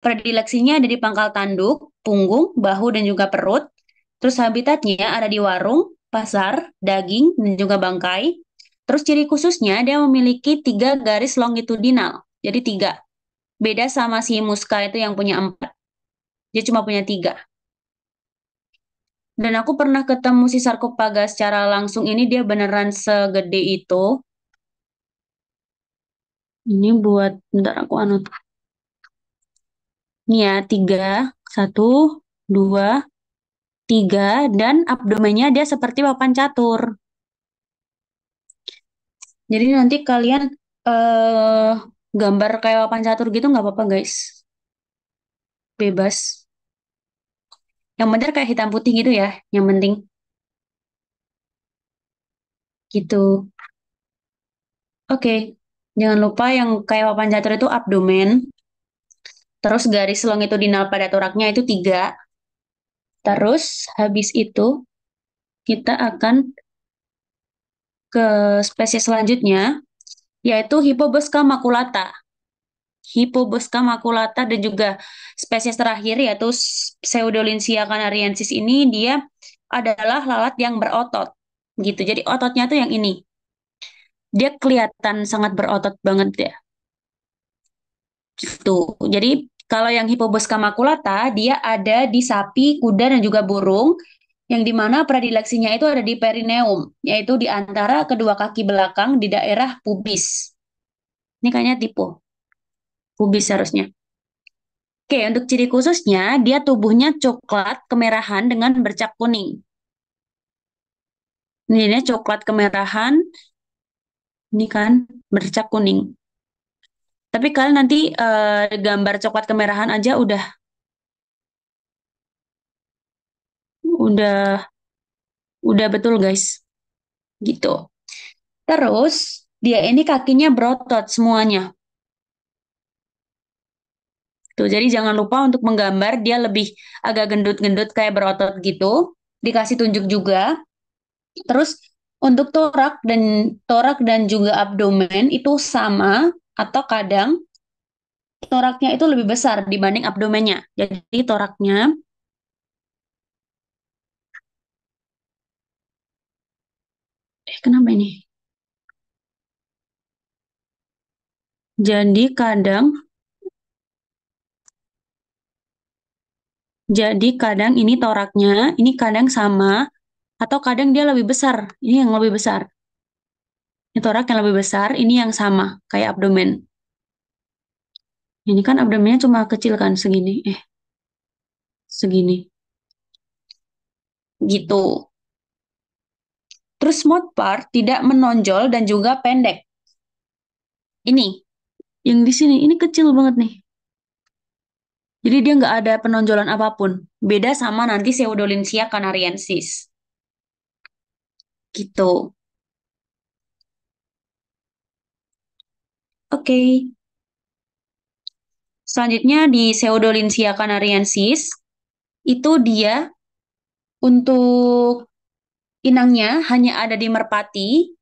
Predileksinya ada di pangkal tanduk, punggung, bahu, dan juga perut. Terus habitatnya ada di warung, pasar, daging, dan juga bangkai. Terus ciri khususnya dia memiliki 3 garis longitudinal. Jadi 3. Beda sama si muska itu yang punya 4. Dia cuma punya 3. Dan aku pernah ketemu si sarkofaga secara langsung ini dia beneran segede itu. Ini buat, bentar aku anot. Ini ya, 3, 1, 2, 3, dan abdomennya dia seperti papan catur. Jadi nanti kalian eh gambar kayak papan catur gitu nggak apa-apa guys. Bebas. Yang penting kayak hitam putih gitu ya. Yang penting gitu. Oke. Jangan lupa yang kayak papan catur itu abdomen. Terus garis longitudinal pada toraknya itu 3. Terus habis itu kita akan ke spesies selanjutnya yaitu Hippobosca maculata. Hippobosca maculata dan juga spesies terakhir yaitu Pseudolynsia canariensis ini dia adalah lalat yang berotot gitu. Jadi ototnya tuh yang ini. Dia kelihatan sangat berotot banget ya. Gitu. Jadi kalau yang Hippobosca maculata dia ada di sapi, kuda dan juga burung yang dimana predileksinya itu ada di perineum, yaitu di antara kedua kaki belakang di daerah pubis. Ini kayaknya tipe pubis harusnya. Oke, untuk ciri khususnya, dia tubuhnya coklat kemerahan dengan bercak kuning. Ini coklat kemerahan, ini kan bercak kuning. Tapi kalian nanti gambar coklat kemerahan aja udah udah betul guys, gitu. Terus dia ini kakinya berotot semuanya. Tuh, jadi jangan lupa untuk menggambar dia lebih agak gendut-gendut kayak berotot gitu. Dikasih tunjuk juga. Terus untuk torak dan juga abdomen itu sama atau kadang toraknya itu lebih besar dibanding abdomennya. Jadi toraknya, kenapa ini? Jadi kadang, jadi kadang ini toraknya, ini kadang sama atau kadang dia lebih besar. Ini yang lebih besar. Ini torak yang lebih besar, ini yang sama kayak abdomen. Ini kan abdomennya cuma kecil kan segini, segini. Gitu. Terus mouth part tidak menonjol dan juga pendek. Ini, yang di sini, ini kecil banget nih. Jadi dia nggak ada penonjolan apapun. Beda sama nanti Pseudolynsia canariensis. Gitu. Oke. Selanjutnya di Pseudolynsia canariensis, itu dia untuk inangnya hanya ada di merpati.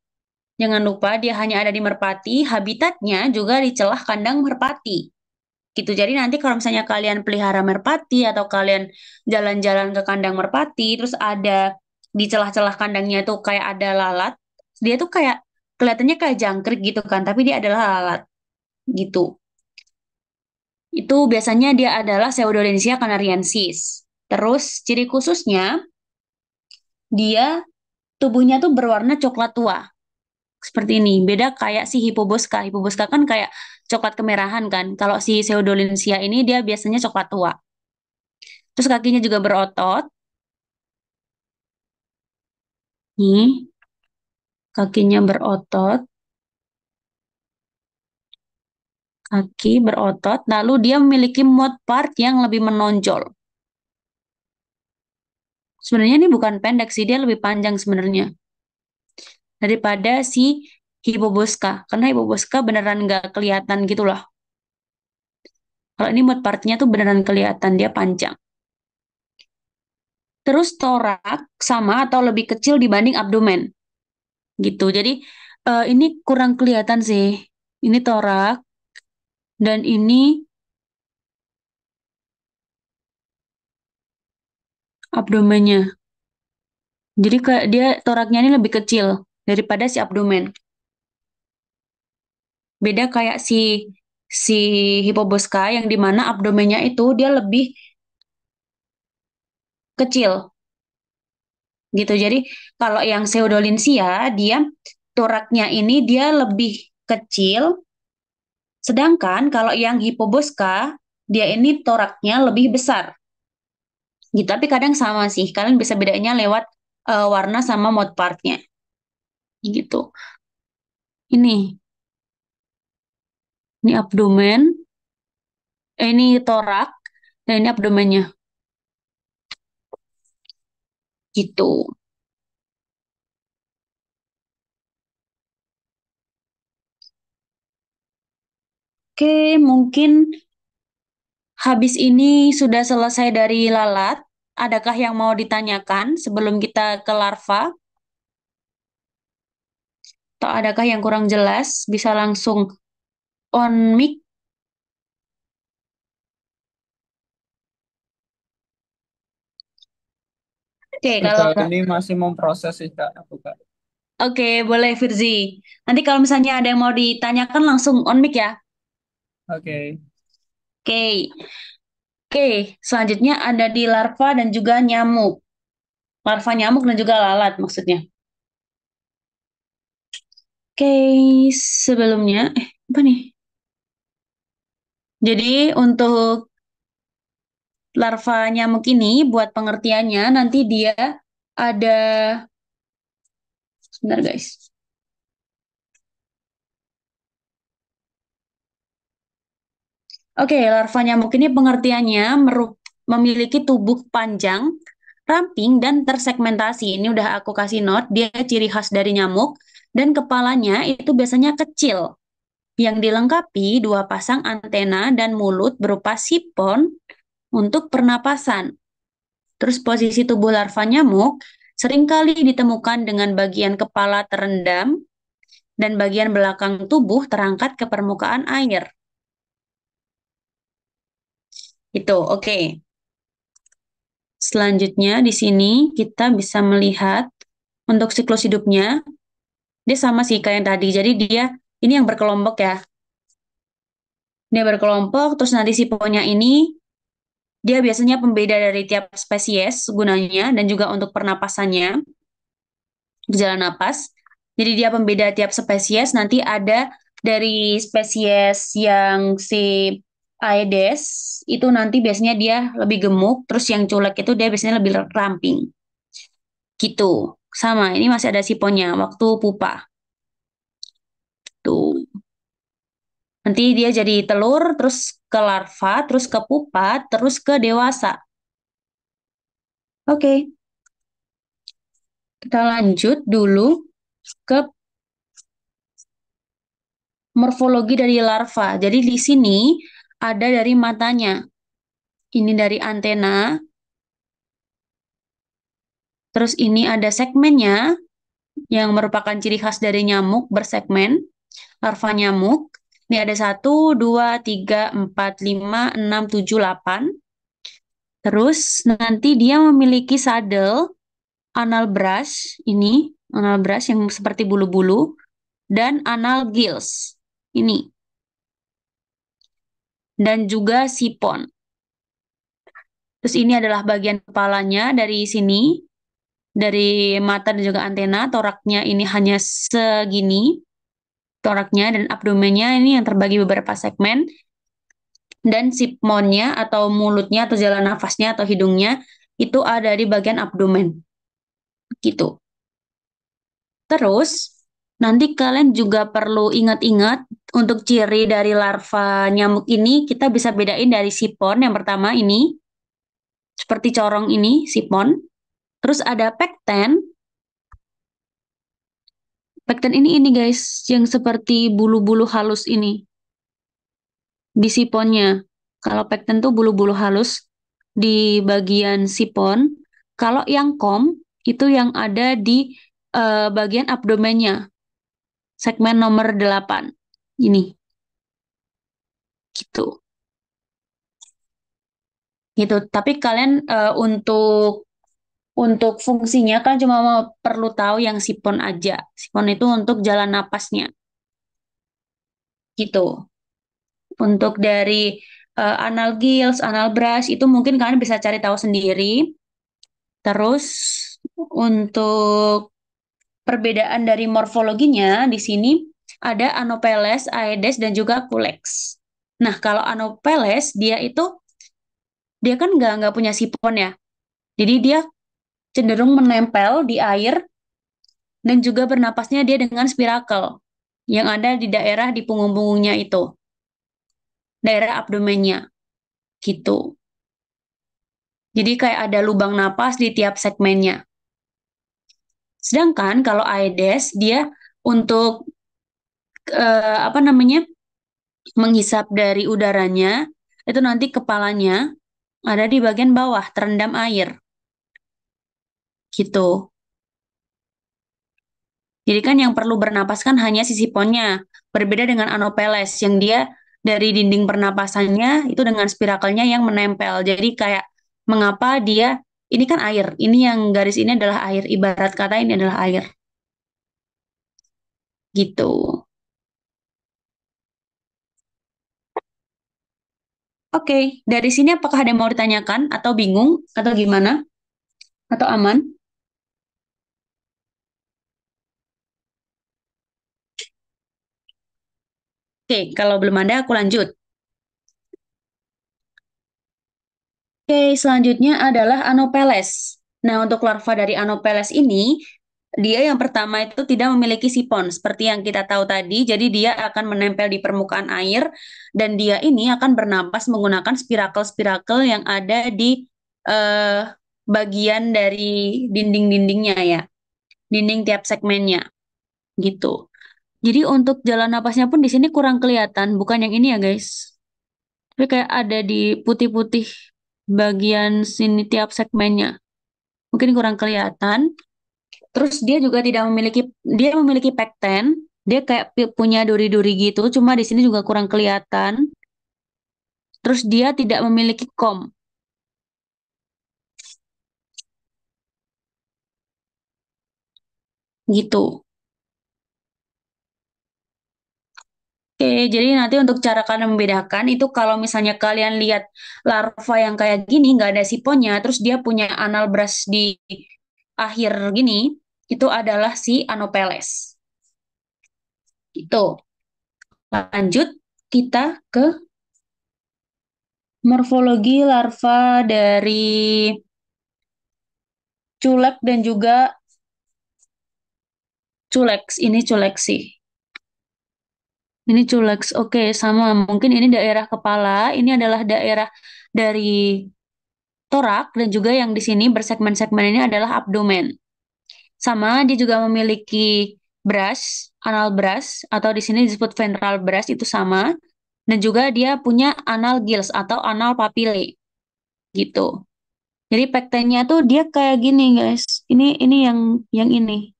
Jangan lupa dia hanya ada di merpati. Habitatnya juga di celah kandang merpati. Gitu. Jadi nanti kalau misalnya kalian pelihara merpati atau kalian jalan-jalan ke kandang merpati, terus ada di celah-celah kandangnya tuh kayak ada lalat, dia tuh kayak kelihatannya kayak jangkrik gitu kan, tapi dia adalah lalat gitu. Itu biasanya dia adalah Pseudolynsia canariensis. Terus ciri khususnya dia tubuhnya tuh berwarna coklat tua. Seperti ini. Beda kayak si Hippobosca. Hippobosca kan kayak coklat kemerahan kan. Kalau si Pseudolynsia ini dia biasanya coklat tua. Terus kakinya juga berotot. Nih, kakinya berotot, kaki berotot, lalu dia memiliki mouth part yang lebih menonjol. Sebenarnya ini bukan pendek sih, dia lebih panjang sebenarnya daripada si Hippobosca. Karena Hippobosca beneran nggak kelihatan gitu loh. Kalau ini mouth partnya tuh beneran kelihatan, dia panjang. Terus torak sama atau lebih kecil dibanding abdomen. Gitu. Jadi ini kurang kelihatan sih. Ini torak dan ini abdomennya. Jadi dia toraknya ini lebih kecil daripada si abdomen. Beda kayak si Hipoboska yang dimana abdomennya itu dia lebih kecil gitu. Jadi kalau yang pseudolinsia dia toraknya ini dia lebih kecil, sedangkan kalau yang Hipoboska dia ini toraknya lebih besar. Gitu. Tapi kadang sama sih. Kalian bisa bedanya lewat warna sama mouth partnya. Gitu. Ini abdomen, ini torak, dan ini abdomennya. Gitu. Oke, mungkin habis ini sudah selesai dari lalat. Adakah yang mau ditanyakan sebelum kita ke larva? Atau adakah yang kurang jelas? Bisa langsung on mic. Oke, kalau Sejauh nggak. ini masih memproses sih Kak, aku Kak. Oke, boleh Firzi. Nanti kalau misalnya ada yang mau ditanyakan langsung on mic ya. Oke. Oke. Oke, selanjutnya ada di larva dan juga nyamuk. Larva nyamuk dan juga lalat maksudnya. Oke, sebelumnya, apa nih? Jadi untuk larva nyamuk ini buat pengertiannya nanti dia ada, sebentar guys. Oke, larva nyamuk ini pengertiannya memiliki tubuh panjang, ramping, dan tersegmentasi. Ini udah aku kasih note, dia ciri khas dari nyamuk, dan kepalanya itu biasanya kecil, yang dilengkapi dua pasang antena dan mulut berupa sipon untuk pernapasan. Terus posisi tubuh larva nyamuk seringkali ditemukan dengan bagian kepala terendam dan bagian belakang tubuh terangkat ke permukaan air. Itu, oke. Selanjutnya di sini kita bisa melihat untuk siklus hidupnya, dia sama sih kayak yang tadi. Jadi dia ini yang berkelompok ya. Dia berkelompok, terus nanti siponya ini dia biasanya pembeda dari tiap spesies gunanya dan juga untuk pernapasannya, berjalan napas. Jadi dia pembeda tiap spesies. Nanti ada dari spesies yang si Aedes itu nanti biasanya dia lebih gemuk, terus yang culek itu dia biasanya lebih ramping. Gitu. Sama, ini masih ada siponya waktu pupa. Tuh. Nanti dia jadi telur, terus ke larva, terus ke pupa, terus ke dewasa. Oke, kita lanjut dulu ke morfologi dari larva. Jadi di sini ada dari matanya. Ini dari antena, terus ini ada segmennya yang merupakan ciri khas dari nyamuk bersegmen, larva nyamuk. Ini ada 1, 2, 3, 4, 5, 6, 7, 8. Terus nanti dia memiliki sadel anal brush, ini anal brush yang seperti bulu-bulu, dan anal gills, ini, dan juga sipon. Terus ini adalah bagian kepalanya dari sini, dari mata dan juga antena, toraknya ini hanya segini, toraknya dan abdomennya ini yang terbagi beberapa segmen, dan siponnya atau mulutnya atau jalan nafasnya atau hidungnya itu ada di bagian abdomen, gitu. Terus, nanti kalian juga perlu ingat-ingat untuk ciri dari larva nyamuk ini, kita bisa bedain dari sipon yang pertama ini, seperti corong ini, sipon. Terus ada pekten. Pekten ini guys, yang seperti bulu-bulu halus ini di siponnya. Kalau pekten tuh bulu-bulu halus di bagian sipon. Kalau yang kom itu yang ada di bagian abdomennya, segmen nomor 8. Ini, gitu. Gitu. Tapi kalian untuk Untuk fungsinya kan cuma mau perlu tahu yang sipon aja. Sipon itu untuk jalan napasnya, gitu. Untuk dari anal gills, anal brush itu mungkin kalian bisa cari tahu sendiri. Terus untuk perbedaan dari morfologinya di sini ada Anopheles, Aedes dan juga Culex. Nah, kalau Anopheles dia kan nggak punya sipon ya. Jadi dia cenderung menempel di air dan juga bernapasnya dia dengan spirakel yang ada di daerah di punggung-punggungnya itu, daerah abdomennya gitu. Jadi kayak ada lubang napas di tiap segmennya. Sedangkan kalau Aedes dia untuk apa namanya menghisap dari udaranya itu nanti kepalanya ada di bagian bawah terendam air gitu. Jadi kan yang perlu bernapas kan hanya sisi ponnya. Berbeda dengan Anopheles yang dia dari dinding pernapasannya itu dengan spirakelnya yang menempel. Jadi kayak mengapa dia ini kan air, ini yang garis ini adalah air, ibarat kata ini adalah air gitu. Oke, dari sini apakah ada yang mau ditanyakan atau bingung atau gimana? Atau aman? Oke, kalau belum ada aku lanjut. Oke, selanjutnya adalah Anopheles. Nah, untuk larva dari Anopheles ini, dia yang pertama itu tidak memiliki sipon, seperti yang kita tahu tadi. Jadi dia akan menempel di permukaan air, dan dia ini akan bernapas menggunakan spirakel-spirakel yang ada di eh, bagian dari dinding-dindingnya ya, dinding tiap segmennya, gitu. Jadi untuk jalan napasnya pun di sini kurang kelihatan, bukan yang ini ya guys. Tapi kayak ada di putih-putih bagian sini tiap segmennya. Mungkin kurang kelihatan. Terus dia memiliki pekten. Dia kayak punya duri-duri gitu, cuma di sini juga kurang kelihatan. Terus dia tidak memiliki kom, gitu. Oke, jadi nanti untuk cara kalian membedakan itu kalau misalnya kalian lihat larva yang kayak gini, nggak ada siponnya, terus dia punya anal brush di akhir gini, itu adalah si Anopheles. Itu. Lanjut kita ke morfologi larva dari culek dan juga culex. Ini culex sih. Ini culex. Oke, sama. Mungkin ini daerah kepala. Ini adalah daerah dari torak dan juga yang di sini bersegmen-segmen ini adalah abdomen. Sama, dia juga memiliki brush, anal brush, atau di sini disebut ventral brush itu sama. Dan juga dia punya anal gills atau anal papille gitu. Jadi pektennya tuh dia kayak gini guys. Ini yang ini.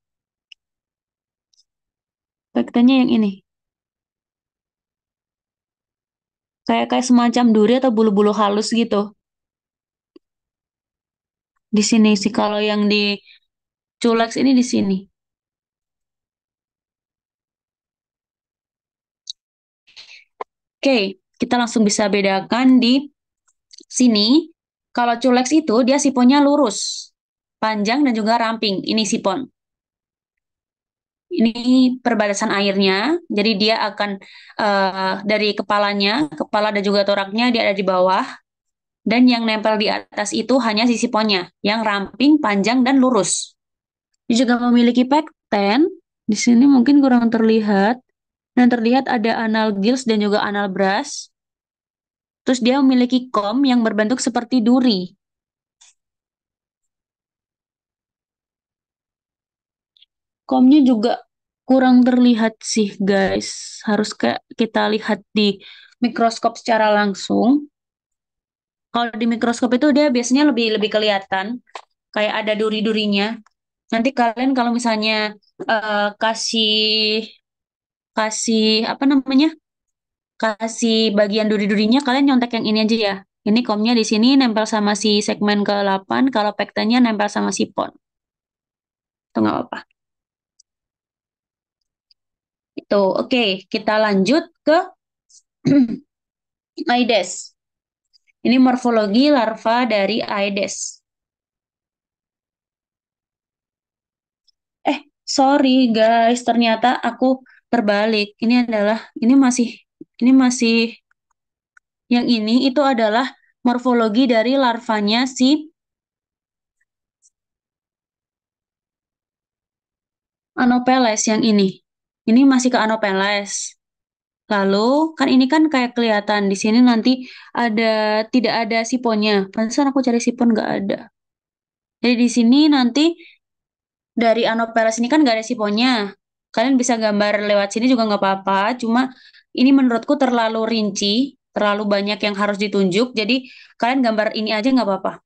Pektennya yang ini. Kayak kayak semacam duri atau bulu-bulu halus gitu. Di sini sih kalau yang di Culex ini di sini. Oke, kita langsung bisa bedakan di sini. Kalau Culex itu dia siponnya lurus, panjang dan juga ramping. Ini sipon. Ini perbatasan airnya. Jadi dia akan dari kepalanya, kepala dan juga toraknya dia ada di bawah. Dan yang nempel di atas itu hanya sisi ponnya, yang ramping, panjang, dan lurus. Dia juga memiliki pekten. Di sini mungkin kurang terlihat. Dan terlihat ada anal gills dan juga anal brush. Terus dia memiliki kom yang berbentuk seperti duri. Komnya juga kurang terlihat sih guys. Harus kayak kita lihat di mikroskop secara langsung. Kalau di mikroskop itu dia biasanya lebih lebih kelihatan. Kayak ada duri-durinya. Nanti kalian kalau misalnya kasih kasih apa namanya kasih bagian duri-durinya kalian nyontek yang ini aja ya, Ini komnya di sini nempel sama si segmen ke-8, kalau pektennya nempel sama si pon. Itu nggak apa-apa. Itu, oke. Kita lanjut ke Aedes. Ini morfologi larva dari Aedes. Eh, sorry guys, ternyata aku terbalik. Ini masih yang ini itu adalah morfologi dari larvanya si Anopheles yang ini. Ini masih ke Anopheles. Lalu kan ini kan kayak kelihatan di sini nanti tidak ada siponnya. Pantesan aku cari sipon nggak ada. Jadi di sini nanti dari Anopheles ini kan nggak ada siponnya. Kalian bisa gambar lewat sini juga nggak apa-apa. Cuma ini menurutku terlalu rinci, terlalu banyak yang harus ditunjuk. Jadi kalian gambar ini aja nggak apa-apa.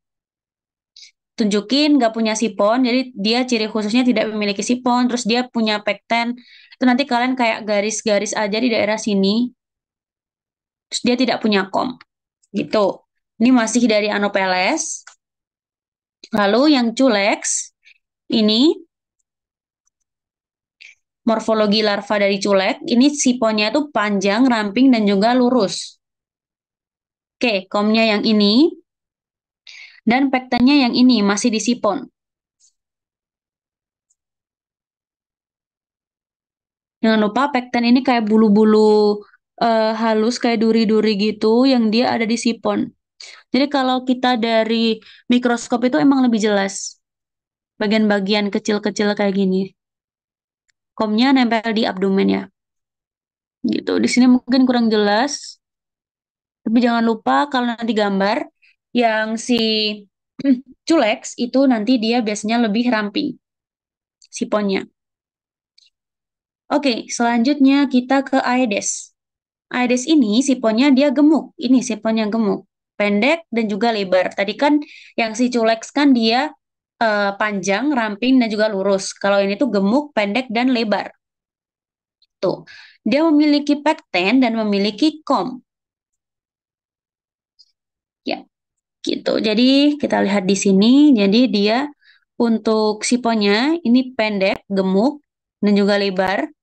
Tunjukin nggak punya sipon, jadi dia ciri khususnya tidak memiliki sipon. Terus dia punya pekten. Itu nanti kalian kayak garis-garis aja di daerah sini. Terus dia tidak punya kom. Gitu. Ini masih dari Anopheles. Lalu yang Culex, ini morfologi larva dari culek, ini siponnya tuh panjang, ramping, dan juga lurus. Oke, komnya yang ini, dan pektennya yang ini, masih di sipon. Jangan lupa pekten ini kayak bulu-bulu halus, kayak duri-duri gitu, yang dia ada di sipon. Jadi kalau kita dari mikroskop itu emang lebih jelas. Bagian-bagian kecil-kecil kayak gini. Komnya nempel di abdomen ya. Gitu. Di sini mungkin kurang jelas. Tapi jangan lupa kalau nanti gambar yang si Culex itu nanti dia biasanya lebih ramping siponnya. Oke, selanjutnya kita ke Aedes. Aedes ini siponnya dia gemuk. Ini siponnya gemuk, pendek dan juga lebar. Tadi kan yang si Culex kan dia panjang, ramping dan juga lurus. Kalau ini tuh gemuk, pendek dan lebar. Tuh. Dia memiliki pekten dan memiliki kom. Ya, gitu. Jadi kita lihat di sini, jadi dia untuk siponnya ini pendek, gemuk, dan juga lebar.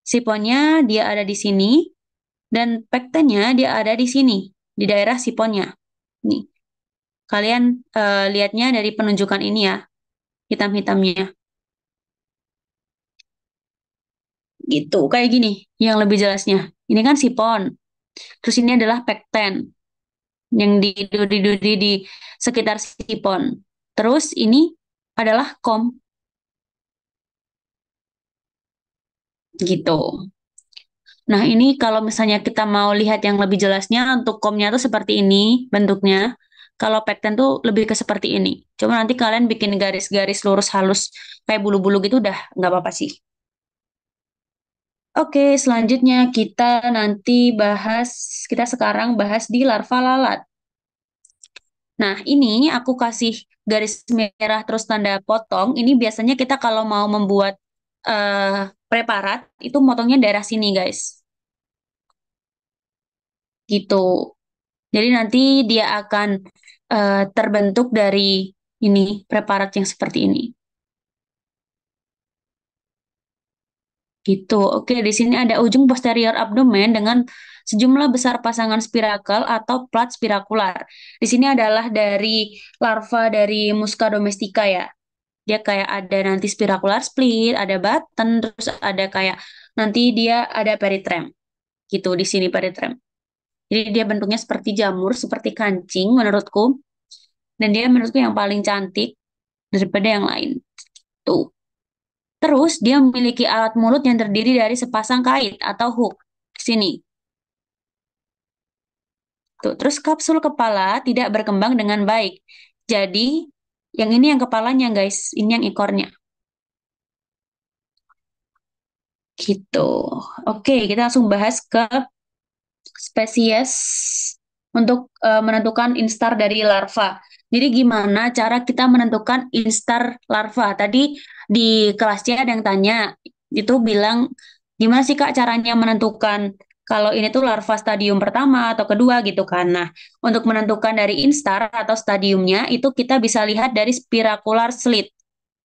Siponnya dia ada di sini, dan pektennya dia ada di sini, di daerah siponnya. Nih, kalian lihatnya dari penunjukan ini ya, hitam-hitamnya. Gitu, kayak gini yang lebih jelasnya. Ini kan sipon, terus ini adalah pekten yang di duri-duri di sekitar sipon. Terus ini adalah kom, gitu. Nah, ini kalau misalnya kita mau lihat yang lebih jelasnya, untuk komnya tuh seperti ini bentuknya. Kalau pekten tuh lebih ke seperti ini. Cuma nanti kalian bikin garis-garis lurus halus kayak bulu-bulu gitu udah nggak apa-apa sih. Oke, selanjutnya kita sekarang bahas di larva lalat. Nah, ini aku kasih garis merah terus tanda potong. Ini biasanya kita kalau mau membuat preparat, itu motongnya daerah sini, guys. Gitu. Jadi nanti dia akan terbentuk dari ini preparat yang seperti ini. Gitu. Oke, di sini ada ujung posterior abdomen dengan sejumlah besar pasangan spirakel atau plat spirakular. Di sini adalah dari larva dari Musca domestica ya. Dia kayak ada nanti spiracular split, ada button, terus ada kayak nanti dia ada peritrem. Gitu di sini peritrem. Jadi dia bentuknya seperti jamur, seperti kancing menurutku. Dan dia menurutku yang paling cantik daripada yang lain. Tuh. Terus dia memiliki alat mulut yang terdiri dari sepasang kait atau hook. Sini. Tuh. Terus kapsul kepala tidak berkembang dengan baik. Jadi yang ini yang kepalanya guys, ini yang ekornya. Gitu. Oke, kita langsung bahas ke spesies untuk menentukan instar dari larva. Jadi gimana cara kita menentukan instar larva? Tadi di kelasnya ada yang tanya, itu bilang gimana sih Kak caranya menentukan kalau ini tuh larva stadium pertama atau kedua gitu kan. Nah, untuk menentukan dari instar atau stadiumnya itu kita bisa lihat dari spiracular slit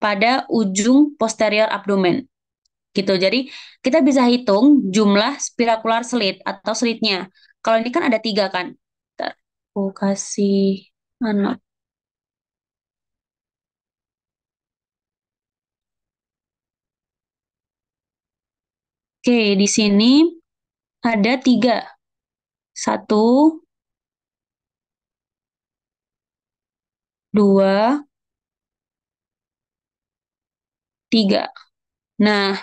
pada ujung posterior abdomen gitu. Jadi kita bisa hitung jumlah spiracular slit atau slitnya. Kalau ini kan ada tiga kan. Ntar aku kasih anak. Oke, di sini ada tiga. Satu, dua, tiga. Nah,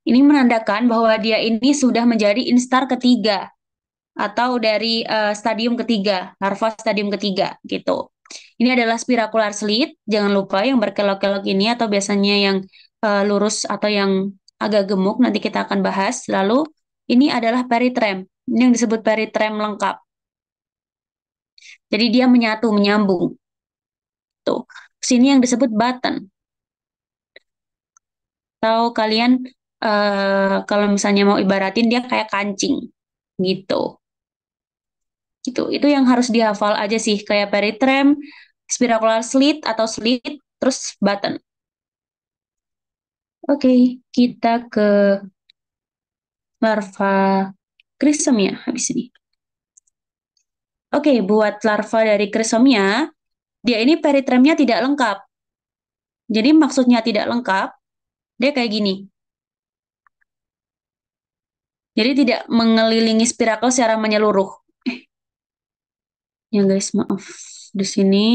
ini menandakan bahwa dia ini sudah menjadi instar ketiga atau dari stadium ketiga, larva stadium ketiga gitu. Ini adalah spiracular slit, jangan lupa yang berkelok-kelok ini atau biasanya yang lurus atau yang agak gemuk nanti kita akan bahas. Lalu ini adalah peritrem, ini yang disebut peritrem lengkap. Jadi dia menyatu, menyambung. Tuh. Sini yang disebut button. Atau kalian kalau misalnya mau ibaratin dia kayak kancing gitu. Gitu. Itu yang harus dihafal aja sih kayak peritrem, spiracular slit atau slit, terus button. Oke, kita ke larva crisomia habis ini. Oke, buat larva dari crisomia, dia ini peritremnya tidak lengkap. Jadi maksudnya tidak lengkap, dia kayak gini. Jadi tidak mengelilingi spirakel secara menyeluruh. Ya guys, maaf. Di sini,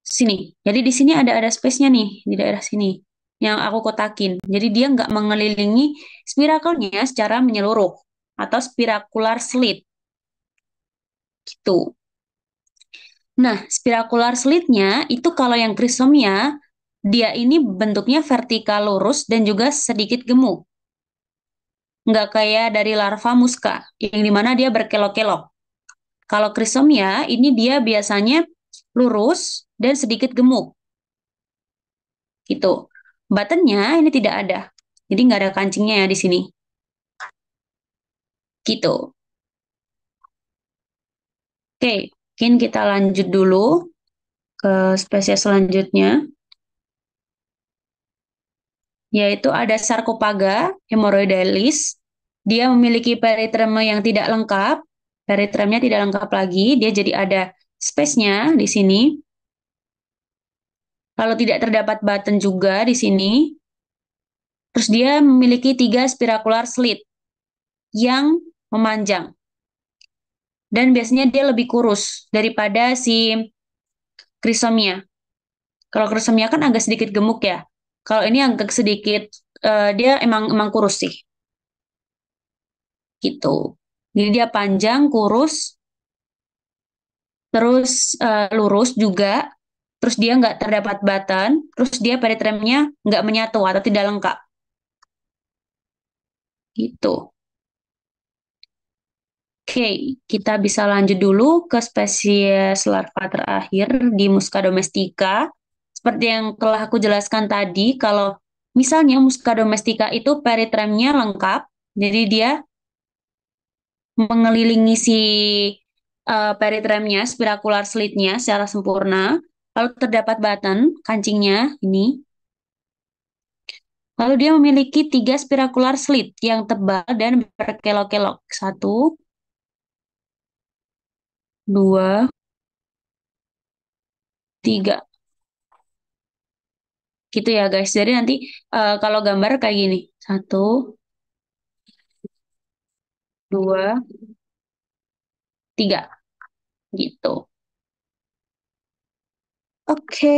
sini. Jadi di sini ada space-nya nih di daerah sini yang aku kotakin. Jadi dia nggak mengelilingi spirakelnya secara menyeluruh atau spiracular slit gitu. Nah, spiracular slit-nya itu kalau yang crisomia dia ini bentuknya vertikal lurus dan juga sedikit gemuk. Nggak kayak dari larva musca yang dimana dia berkelok-kelok. Kalau crisomia ini dia biasanya lurus dan sedikit gemuk gitu. Buttonnya ini tidak ada. Jadi nggak ada kancingnya ya di sini. Gitu. Oke, mungkin kita lanjut dulu ke spesies selanjutnya, yaitu ada Sarcopaga hemorrhoidalis. Dia memiliki peritrema yang tidak lengkap. Peritremnya tidak lengkap lagi. Dia jadi ada space-nya di sini. Lalu tidak terdapat button juga di sini. Terus dia memiliki tiga spiracular slit yang memanjang. Dan biasanya dia lebih kurus daripada si crisomia. Kalau crisomia kan agak sedikit gemuk ya. Kalau ini agak sedikit, dia emang kurus sih, gitu. Jadi dia panjang, kurus, terus lurus juga, terus dia nggak terdapat batan, terus dia peritremnya nggak menyatu atau tidak lengkap, gitu. Oke, kita bisa lanjut dulu ke spesies larva terakhir di Musca domestica. Seperti yang telah aku jelaskan tadi, kalau misalnya Musca domestica itu peritremnya lengkap, jadi dia mengelilingi si peritremnya, spiracular slitnya secara sempurna, lalu terdapat button, kancingnya ini, lalu dia memiliki tiga spiracular slit yang tebal dan berkelok-kelok. Satu, dua, tiga. Gitu ya guys. Jadi nanti kalau gambar kayak gini. Satu, dua, tiga. Gitu. Oke.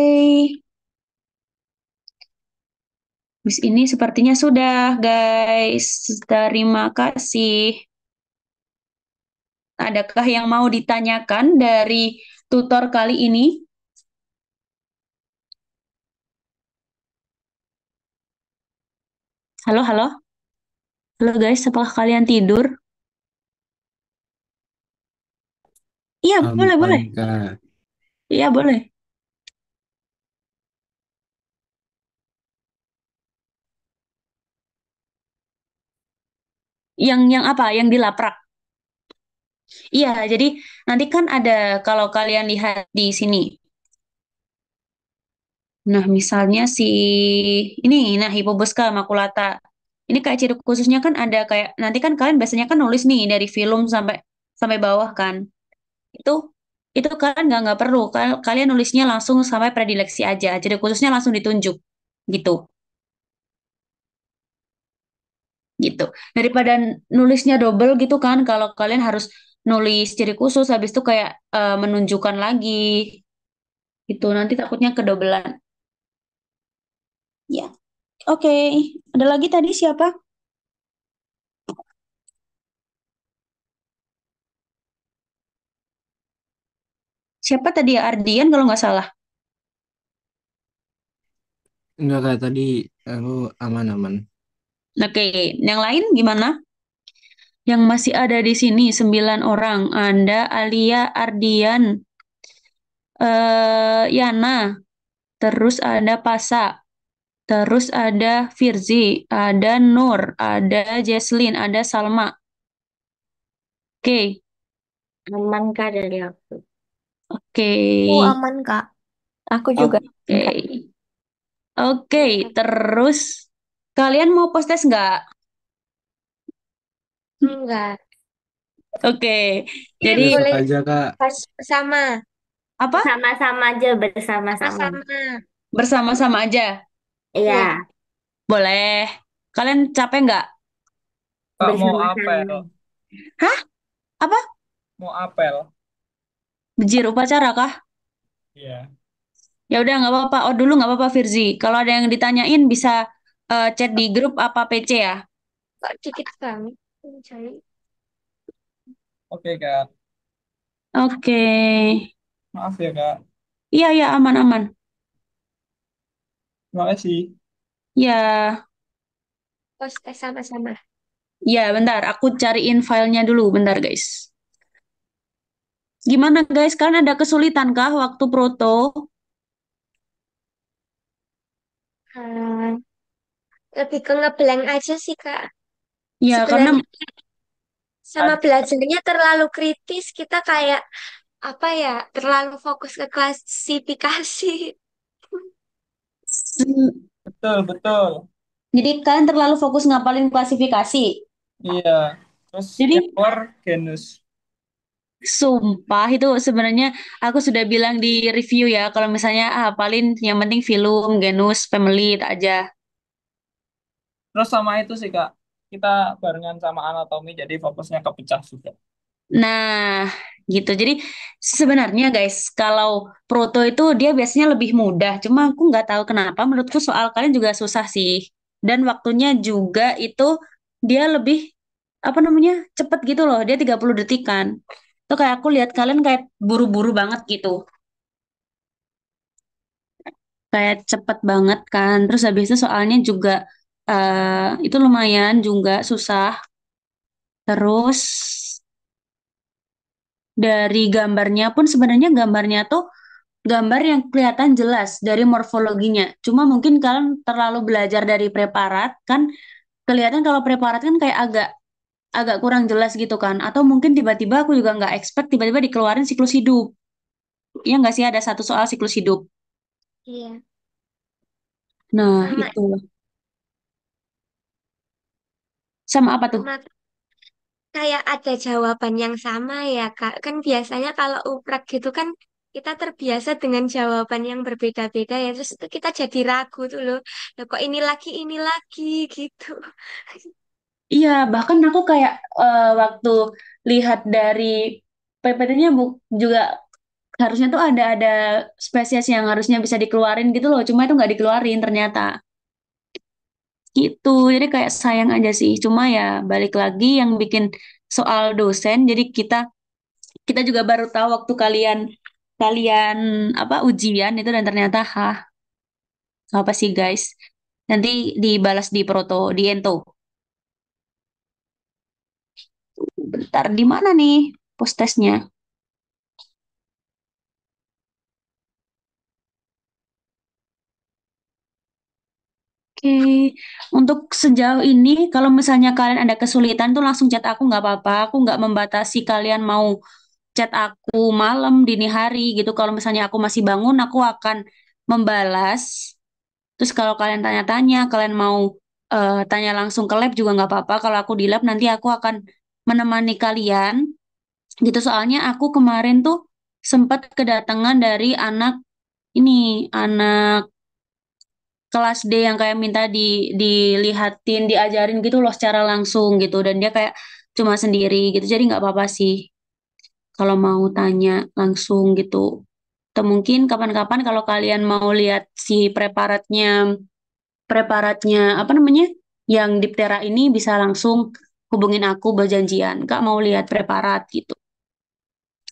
Bis ini sepertinya sudah guys. Terima kasih. Adakah yang mau ditanyakan dari tutor kali ini? Halo, halo. Halo guys, apakah kalian tidur? Iya, boleh, boleh. Boleh Kak. Iya, boleh. Yang apa? Yang dilaprak. Iya, jadi nanti kan ada kalau kalian lihat di sini. Nah, misalnya si ini, nah Hipobuska makulata. Ini kayak ciri khususnya kan ada kayak nanti kan kalian biasanya kan nulis nih dari film sampai sampai bawah kan. Itu itu kalian nggak perlu. Kalian nulisnya langsung sampai predileksi aja. Ciri khususnya langsung ditunjuk gitu. Gitu. Daripada nulisnya double gitu kan kalau kalian harus nulis ciri khusus habis itu kayak menunjukkan lagi gitu. Nanti takutnya kedobelan. Ya. Oke. Ada lagi tadi siapa? Siapa tadi ya? Ardian kalau nggak salah. Enggak kayak tadi aku aman-aman. Oke, yang lain gimana? Yang masih ada di sini 9 orang. Anda, Alia, Ardian, Yana, terus ada Pasa, terus ada Firzi, ada Nur, ada Jesslyn, ada Salma. Oke, Aman Kak dari aku. oke, Aku aman, Kak. Aku juga aman, oke, Kak. oke. Terus kalian mau post test nggak? Enggak. Oke, Ya jadi Besok boleh aja Kak. pas bersama. apa? Bersama-sama aja, bersama-sama. Sama-sama. Bersama-sama aja. Iya. Iya, Boleh. Kalian capek nggak? Kak mau apel, bersama-sama. Hah? Apa? mau apel. Bejir upacara kah? Iya. Ya udah nggak apa-apa. Oh dulu nggak apa-apa Firzi. Kalau ada yang ditanyain bisa chat di grup apa PC ya. Kok dikit banget? Cari. Oke Kak. Oke. Maaf ya Kak. Iya ya aman-aman. Terima kasih. Ya, Post sama-sama. ya bentar. Aku cariin filenya dulu. Bentar guys. Gimana guys? Kalian ada kesulitan kah waktu proto? Hmm, lebih ke ngeblank aja sih, Kak. Ya karena Sebenarnya sama Ada. belajarnya terlalu kritis. Kita kayak, apa ya, terlalu fokus ke klasifikasi. Betul, betul. jadi kalian terlalu fokus ngapalin klasifikasi. Iya. Terus Jadi yang keluar genus. sumpah itu sebenarnya aku sudah bilang di review ya kalau misalnya hafalin yang penting film, genus, family itu aja. Terus sama itu sih Kak. Kita barengan sama anatomi jadi fokusnya ke pecah juga. Nah, gitu. Jadi sebenarnya guys, kalau proto itu dia biasanya lebih mudah. Cuma aku nggak tahu kenapa menurutku soal kalian juga susah sih. Dan waktunya juga itu dia lebih apa namanya? Cepet gitu loh. Dia 30 detikan. Itu kayak aku lihat kalian kayak buru-buru banget gitu. Kayak cepet banget kan. Terus habis itu soalnya juga itu lumayan juga susah. Terus dari gambarnya pun sebenarnya gambarnya tuh gambar yang kelihatan jelas dari morfologinya. Cuma mungkin kalian terlalu belajar dari preparat kan kelihatan kalau preparat kan kayak agak agak kurang jelas gitu kan. Atau mungkin tiba-tiba aku juga nggak expect tiba-tiba dikeluarin siklus hidup. Ya nggak sih ada satu soal siklus hidup. Iya, Nah sama itu sama apa tuh? sama kayak ada jawaban yang sama ya, Kak. Kan biasanya kalau uprak gitu kan kita terbiasa dengan jawaban yang berbeda-beda ya. Terus itu kita jadi ragu tuh loh. Loh, kok ini lagi gitu. Iya bahkan aku kayak waktu lihat dari PPT-nya juga harusnya tuh ada spesies yang harusnya bisa dikeluarin gitu loh. Cuma itu nggak dikeluarin ternyata. Gitu, jadi kayak sayang aja sih. Cuma ya balik lagi yang bikin soal dosen. Jadi kita kita juga baru tahu waktu kalian kalian apa ujian itu dan ternyata apa sih guys? Nanti dibalas di proto di ento. Bentar di mana nih post testnya? Oke, untuk sejauh ini kalau misalnya kalian ada kesulitan tuh langsung chat aku nggak apa-apa. Aku nggak membatasi kalian mau chat aku malam, dini hari gitu. Kalau misalnya aku masih bangun, aku akan membalas. Terus kalau kalian tanya-tanya, kalian mau tanya langsung ke lab juga nggak apa-apa. Kalau aku di lab nanti aku akan menemani kalian gitu. Soalnya aku kemarin tuh sempat kedatangan dari anak kelas D yang kayak minta dilihatin, diajarin gitu loh secara langsung gitu. Dan dia kayak cuma sendiri gitu. Jadi nggak apa-apa sih kalau mau tanya langsung gitu. Atau mungkin kapan-kapan kalau kalian mau lihat si preparatnya apa namanya yang Diptera ini bisa langsung hubungin aku berjanjian. Kak mau lihat preparat gitu.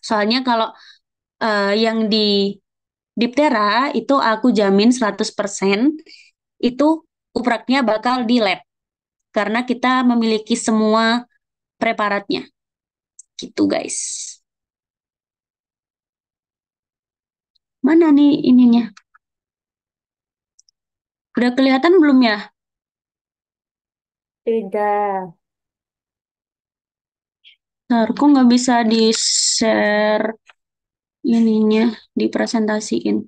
Soalnya kalau yang di Diptera itu aku jamin 100% itu upraknya bakal di lab karena kita memiliki semua preparatnya gitu guys. Mana nih ininya? Udah kelihatan belum ya? Sudah. Ntar, kok nggak bisa di-share ininya, dipresentasiin.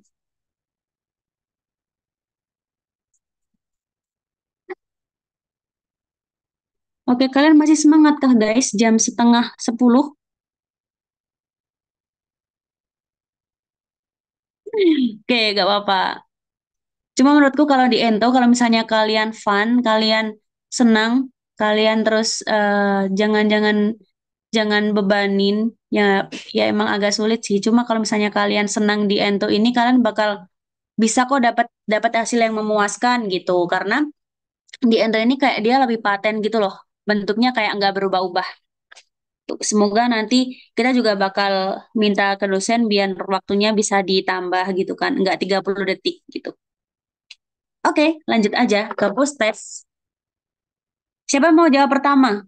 Oke, kalian masih semangat kah guys? Jam setengah 10? Oke, gak apa-apa. Cuma menurutku kalau di Ento, kalau misalnya kalian fun, kalian senang, kalian terus jangan-jangan jangan bebanin, ya ya emang agak sulit sih. Cuma kalau misalnya kalian senang di Ento ini, kalian bakal bisa kok dapat dapat hasil yang memuaskan gitu. Karena di Ento ini kayak dia lebih paten gitu loh. Bentuknya kayak nggak berubah-ubah. Tuh, semoga nanti kita juga bakal minta ke dosen biar waktunya bisa ditambah gitu kan. Nggak 30 detik gitu. Oke, lanjut aja ke post test. Siapa mau jawab pertama?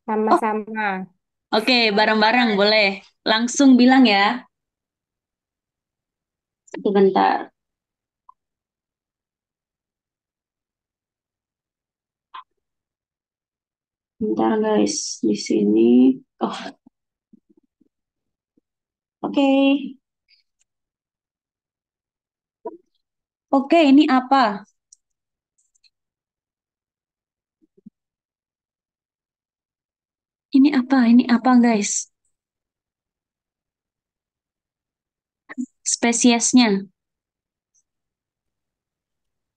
Oh, Sama-sama. oke, bareng-bareng boleh. Langsung bilang ya. Sebentar. Bentar guys, di sini. Oh, oke. Oke, ini apa? Ini apa? Ini apa guys? Spesiesnya.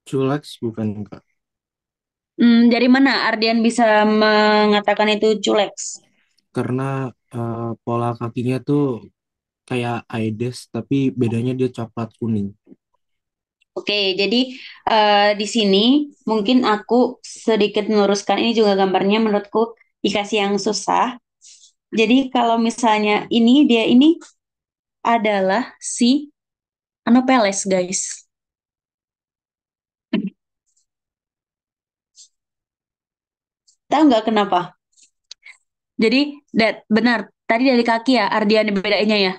Culex bukan Kak? Dari mana Ardian bisa mengatakan itu culex? Karena pola kakinya tuh kayak Aedes tapi bedanya dia coklat kuning. Oke, jadi di sini mungkin aku sedikit meluruskan ini juga gambarnya menurutku dikasih yang susah. Jadi kalau misalnya dia ini adalah si Anopheles, guys. Tahu nggak kenapa? Jadi, benar. Tadi dari kaki ya, Ardian bedainnya ya.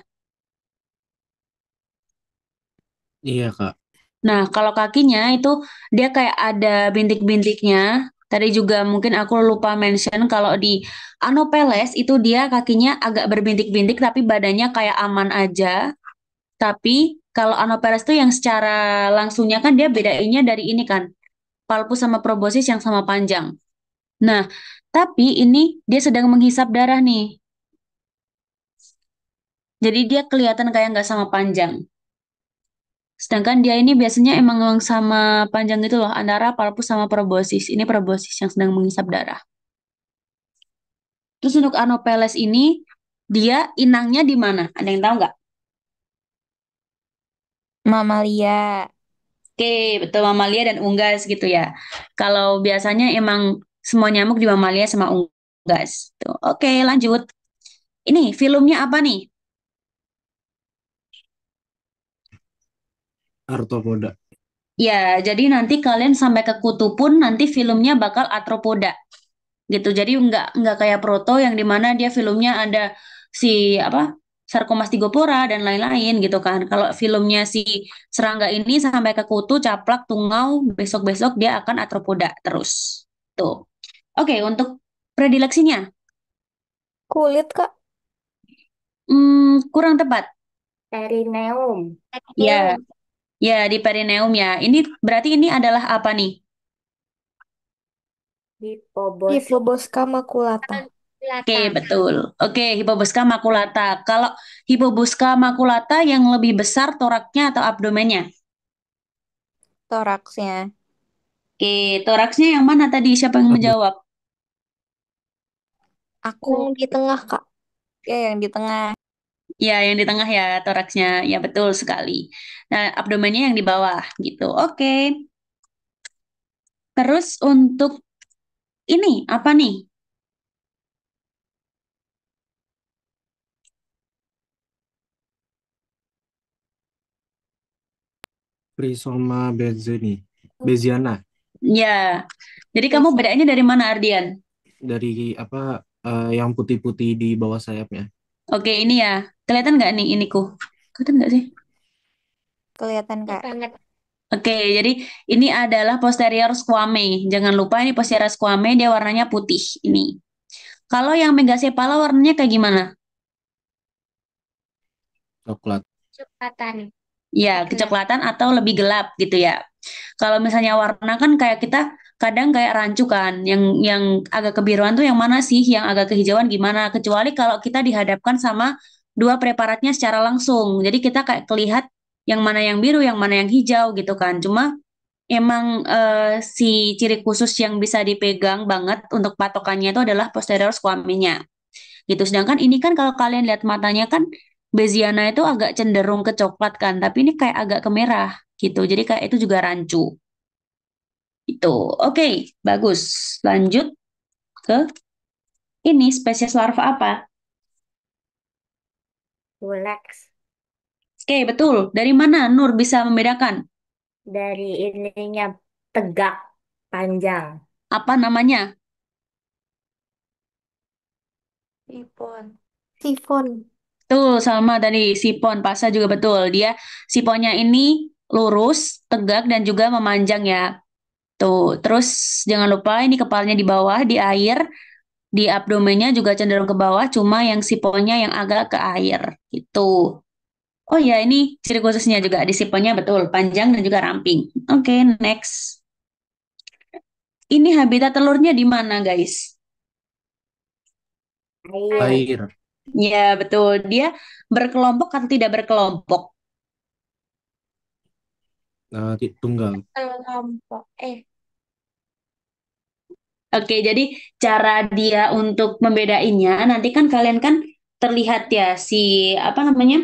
Iya Kak. Nah, kalau kakinya itu dia kayak ada bintik-bintiknya. Tadi juga mungkin aku lupa mention kalau di Anopheles itu dia kakinya agak berbintik-bintik tapi badannya kayak aman aja. Tapi kalau Anopheles tuh yang secara langsungnya kan dia bedainnya dari ini kan, palpus sama proboscis yang sama panjang. Nah, tapi ini dia sedang menghisap darah nih. Jadi dia kelihatan kayak nggak sama panjang. Sedangkan dia ini biasanya emang sama panjang gitu loh, antara palpus sama proboscis. Ini proboscis yang sedang menghisap darah. Terus untuk Anopheles ini, dia inangnya di mana? Ada yang tahu nggak? Mamalia. Oke, betul mamalia dan unggas gitu ya. Kalau biasanya emang semua nyamuk di mamalia sama unggas. Tuh. Oke, lanjut. Ini filmnya apa nih? Arthropoda. Ya, jadi nanti kalian sampai ke kutu pun nanti filmnya bakal arthropoda gitu. Jadi nggak kayak proto yang dimana dia filmnya ada si apa sarkomastigopora dan lain-lain gitu kan. Kalau filmnya si serangga ini sampai ke kutu, caplak, tungau, besok-besok dia akan arthropoda terus. Tuh. Oke, untuk predileksinya, Kulit, Kak. kurang tepat. Perineum. Ya, ya di perineum ya. Ini berarti ini adalah apa nih? Hipoboska makulata. Oke, betul. Oke, Hippoboska maculata. Kalau Hippoboska maculata yang lebih besar toraknya atau abdomennya? Toraksnya. Oke, toraksnya yang mana tadi? Siapa yang menjawab? Aku. Yang di tengah, Kak. Ya, yang di tengah. Ya, yang di tengah ya toraksnya. Ya, betul sekali. Nah, abdomennya yang di bawah gitu. Oke. Terus untuk ini apa nih? Rhizoma beziana Ya. Jadi kamu bedainnya dari mana, Ardian? dari apa yang putih-putih di bawah sayapnya. Oke, ini ya. Kelihatan nggak nih iniku? Kelihatan nggak sih? Kelihatan, Kak. banget. Oke, jadi ini adalah posterior squame. Jangan lupa ini posterior squame, dia warnanya putih ini. Kalau yang megacephala warnanya kayak gimana? Coklat. Cepatan. Ya, Gelap. kecoklatan atau lebih gelap gitu ya. Kalau misalnya warna kan kayak kita kadang kayak rancu kan, yang agak kebiruan tuh yang mana sih, yang agak kehijauan gimana? Kecuali kalau kita dihadapkan sama dua preparatnya secara langsung. Jadi kita kayak kelihat yang mana yang biru, yang mana yang hijau gitu kan. Cuma emang si ciri khusus yang bisa dipegang banget untuk patokannya itu adalah posterior squamenya gitu. Sedangkan ini kan kalau kalian lihat matanya kan Beziana itu agak cenderung ke coklat kan, tapi ini kayak agak ke merah gitu. Jadi kayak itu juga rancu. Itu. Oke, bagus. Lanjut ke ini spesies larva apa? Relax. Oke, betul. Dari mana Nur bisa membedakan? Dari ininya tegak, panjang. Apa namanya? Sifon. Sifon. Tuh, sama tadi sipon pasa juga betul. Dia siponnya ini lurus, tegak dan juga memanjang ya. Tuh, terus jangan lupa ini kepalanya di bawah di air, di abdomennya juga cenderung ke bawah, cuma yang siponnya yang agak ke air gitu. Oh ya, ini ciri khususnya juga di siponnya betul, panjang dan juga ramping. Oke, next. Ini habitat telurnya di mana, guys? Air. Ya, betul. Dia berkelompok atau tidak berkelompok? Tunggal. Kelompok. Oke, jadi cara dia untuk membedainnya, nanti kan kalian kan terlihat ya si apa namanya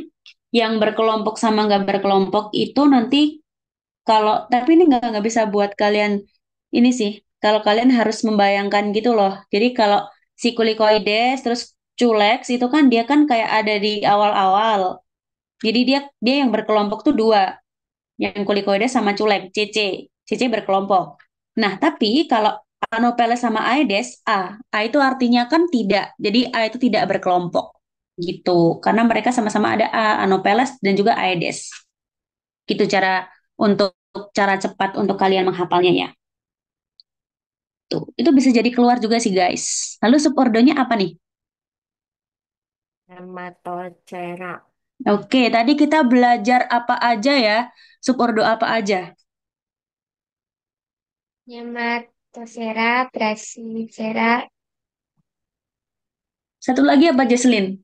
yang berkelompok sama nggak berkelompok itu nanti kalau tapi ini nggak bisa buat kalian ini sih. Kalau kalian harus membayangkan gitu loh. Jadi kalau si kulikoides terus culex itu kan dia kan kayak ada di awal-awal. Jadi dia dia yang berkelompok tuh dua, yang kulikoides sama culex, CC. CC berkelompok. Nah, tapi kalau Anopheles sama Aedes, A itu artinya kan tidak. Jadi A itu tidak berkelompok gitu. Karena mereka sama-sama ada A, Anopheles dan juga Aedes. Gitu cara untuk cara cepat untuk kalian menghafalnya ya. Tuh, itu bisa jadi keluar juga sih guys. Lalu subordonya apa nih? Hematocera. Oke, tadi kita belajar apa aja ya? Subordo apa aja? Nematosera, Brachycera, Satu lagi apa Jesslyn?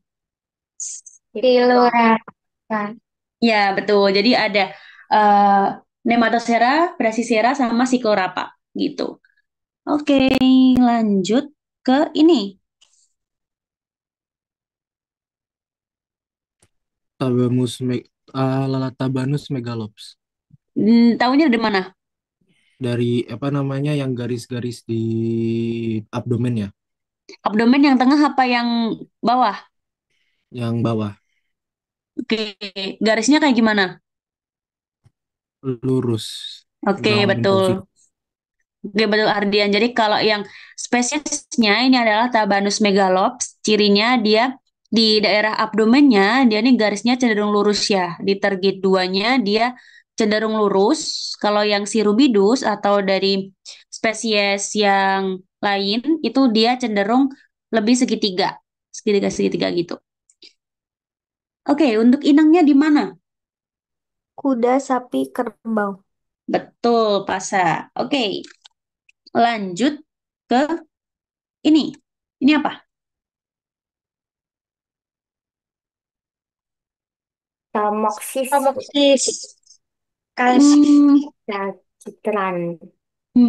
Philorhabha. Ya, betul. Jadi ada eh Nematosera, Brachycera sama Cyclorhabha gitu. Oke, lanjut ke ini. Latabanus megalops. Tahunya dari mana? Dari apa namanya yang garis-garis di abdomen ya, Abdomen yang tengah apa yang bawah? yang bawah Oke, garisnya kayak gimana? lurus, Oke, round betul. oval. Oke, betul Ardian. Jadi kalau yang spesiesnya ini adalah Tabanus megalops, cirinya dia di daerah abdomennya dia nih garisnya cenderung lurus ya. Di target 2-nya dia cenderung lurus. Kalau yang si rubidus atau dari spesies yang lain itu dia cenderung lebih segitiga. Segitiga-segitiga gitu. Oke, untuk inangnya di mana? Kuda, sapi, kerbau. Betul, Pasa. Oke, lanjut ke ini. Ini apa? Tamoksis. Homoksis. Kals. Hmm, Citran.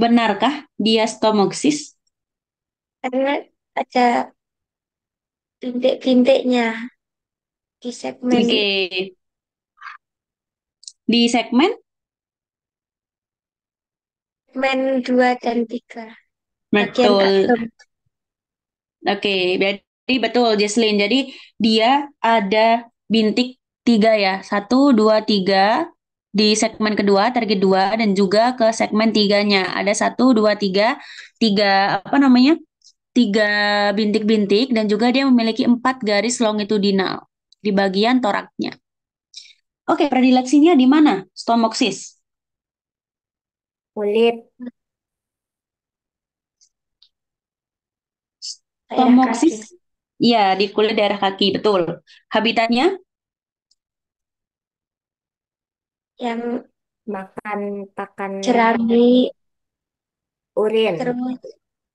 benarkah dia stomoksis? Karena ada bintik-bintiknya di segmen Oke, di segmen segmen 2 dan 3 bagian betul. abdom. Oke, berarti betul, Jesslyn. Jadi dia ada bintik tiga ya, satu, dua, tiga di segmen kedua, target dua, dan juga ke segmen tiganya ada satu, dua, tiga, tiga apa namanya? Tiga bintik-bintik dan juga dia memiliki 4 garis longitudinal di bagian toraknya. Oke, predileksinya di mana? Stomoksis. Kulit. Daerah kaki Stomoksis, ya di kulit daerah kaki, betul. Habitatnya, yang Makan pakan jerami urin. terus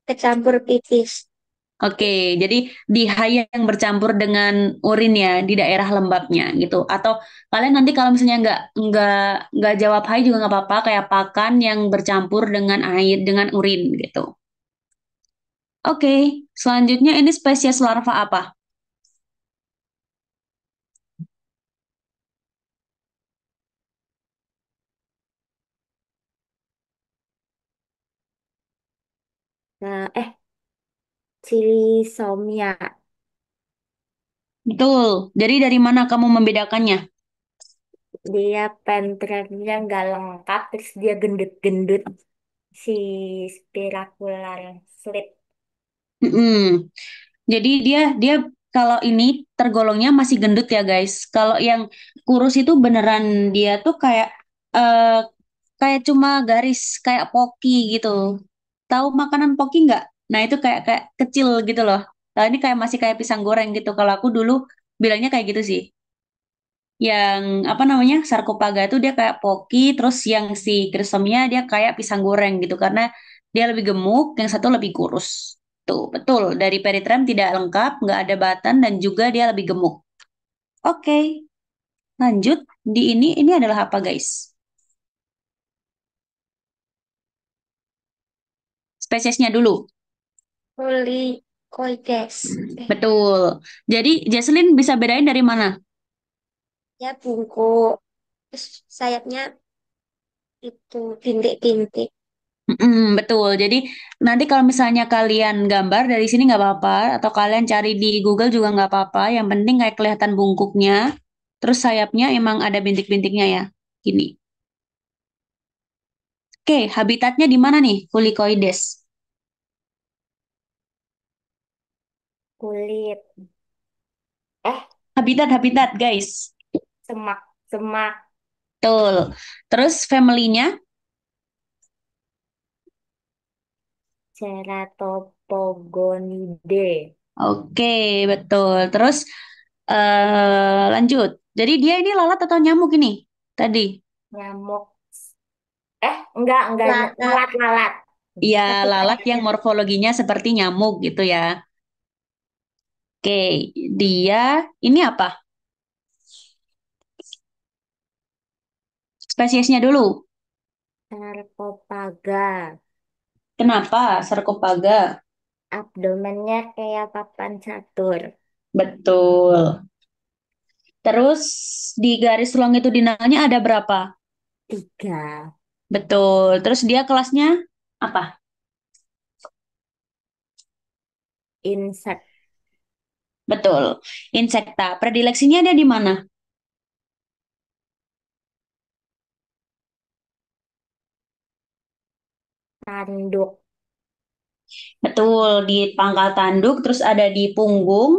kecampur pipis. oke, jadi di hai yang bercampur dengan urin ya di daerah lembabnya gitu. Atau kalian nanti kalau misalnya nggak jawab hai juga nggak apa-apa, kayak pakan yang bercampur dengan air dengan urin gitu. Oke, selanjutnya ini spesies larva apa? Nah, Cilisomia. Betul. Jadi dari mana kamu membedakannya? Dia pentremnya nggak lengkap, terus dia gendut-gendut si spiracular slit. Mm-mm. Jadi dia dia kalau ini tergolongnya masih gendut ya guys. Kalau yang kurus itu beneran dia tuh eh, kayak cuma garis kayak poki gitu. Tahu makanan poki nggak? Nah itu kayak kayak kecil gitu loh. Nah ini kayak masih kayak pisang goreng gitu. Kalau aku dulu bilangnya kayak gitu sih. Yang apa namanya sarkofaga itu dia kayak poki, terus yang si crisomnya dia kayak pisang goreng gitu karena dia lebih gemuk, yang satu lebih kurus. Tuh betul dari peritrem tidak lengkap, nggak ada batan dan juga dia lebih gemuk. Oke, lanjut di ini adalah apa guys? Spesiesnya dulu. Polikoides. Betul. Jadi Jesslyn bisa bedain dari mana? Ya bungkuk. Terus sayapnya itu bintik-bintik. Betul. Jadi nanti kalau misalnya kalian gambar dari sini nggak apa-apa, atau kalian cari di Google juga nggak apa-apa. Yang penting kayak kelihatan bungkuknya, terus sayapnya emang ada bintik-bintiknya ya. Gini. Oke, habitatnya di mana nih? Kulicoides. Kulit. Eh, Habitat-habitat, guys. semak-semak. Betul. Terus family-nya? Ceratopogonidae. Oke, betul. Terus lanjut. Jadi dia ini lalat atau nyamuk ini? Tadi. Nyamuk. Enggak, Lalat. lalat-lalat. Iya, Tapi lalat yang kayaknya morfologinya seperti nyamuk gitu ya. Oke, dia ini apa? Spesiesnya dulu. Sarkofaga. Kenapa sarkofaga? Abdomennya kayak papan catur. Betul. Terus di garis longitudinalnya ada berapa? 3. Betul. Terus dia kelasnya apa? Insect. Betul. Insekta. Predileksinya dia di mana? Tanduk. Betul, di pangkal tanduk, terus ada di punggung,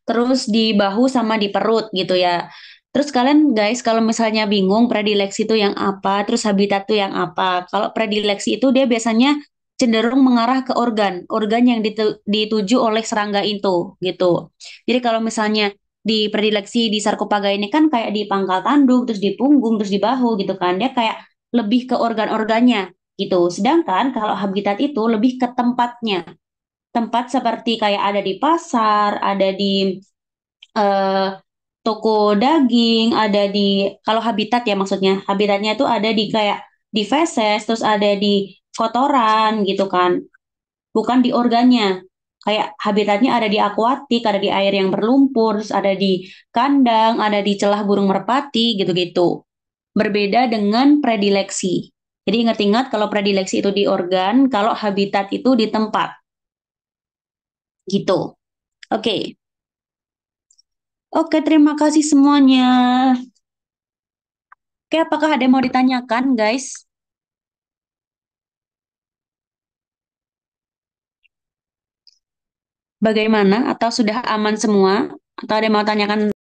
terus di bahu sama di perut gitu ya. Terus kalian guys, kalau misalnya bingung predileksi itu yang apa, terus habitat itu yang apa. Kalau predileksi itu dia biasanya cenderung mengarah ke organ yang dituju oleh serangga itu gitu. Jadi kalau misalnya di predileksi di Sarkofaga ini kan kayak di pangkal tanduk, terus di punggung, terus di bahu gitu kan. Dia kayak lebih ke organ-organnya gitu. Sedangkan kalau habitat itu lebih ke tempatnya. Tempat seperti kayak ada di pasar, ada di eh, toko daging, ada di kalau habitat ya maksudnya. Habitatnya itu ada di kayak di feses, terus ada di kotoran gitu kan. Bukan di organnya. Kayak habitatnya ada di akuatik, ada di air yang berlumpur, terus ada di kandang, ada di celah burung merpati gitu-gitu. Berbeda dengan predileksi. Jadi ingat-ingat kalau predileksi itu di organ, kalau habitat itu di tempat. Gitu. Oke. Oke, terima kasih semuanya. Oke, apakah ada yang mau ditanyakan, guys? Bagaimana? Atau sudah aman semua? Atau ada yang mau tanyakan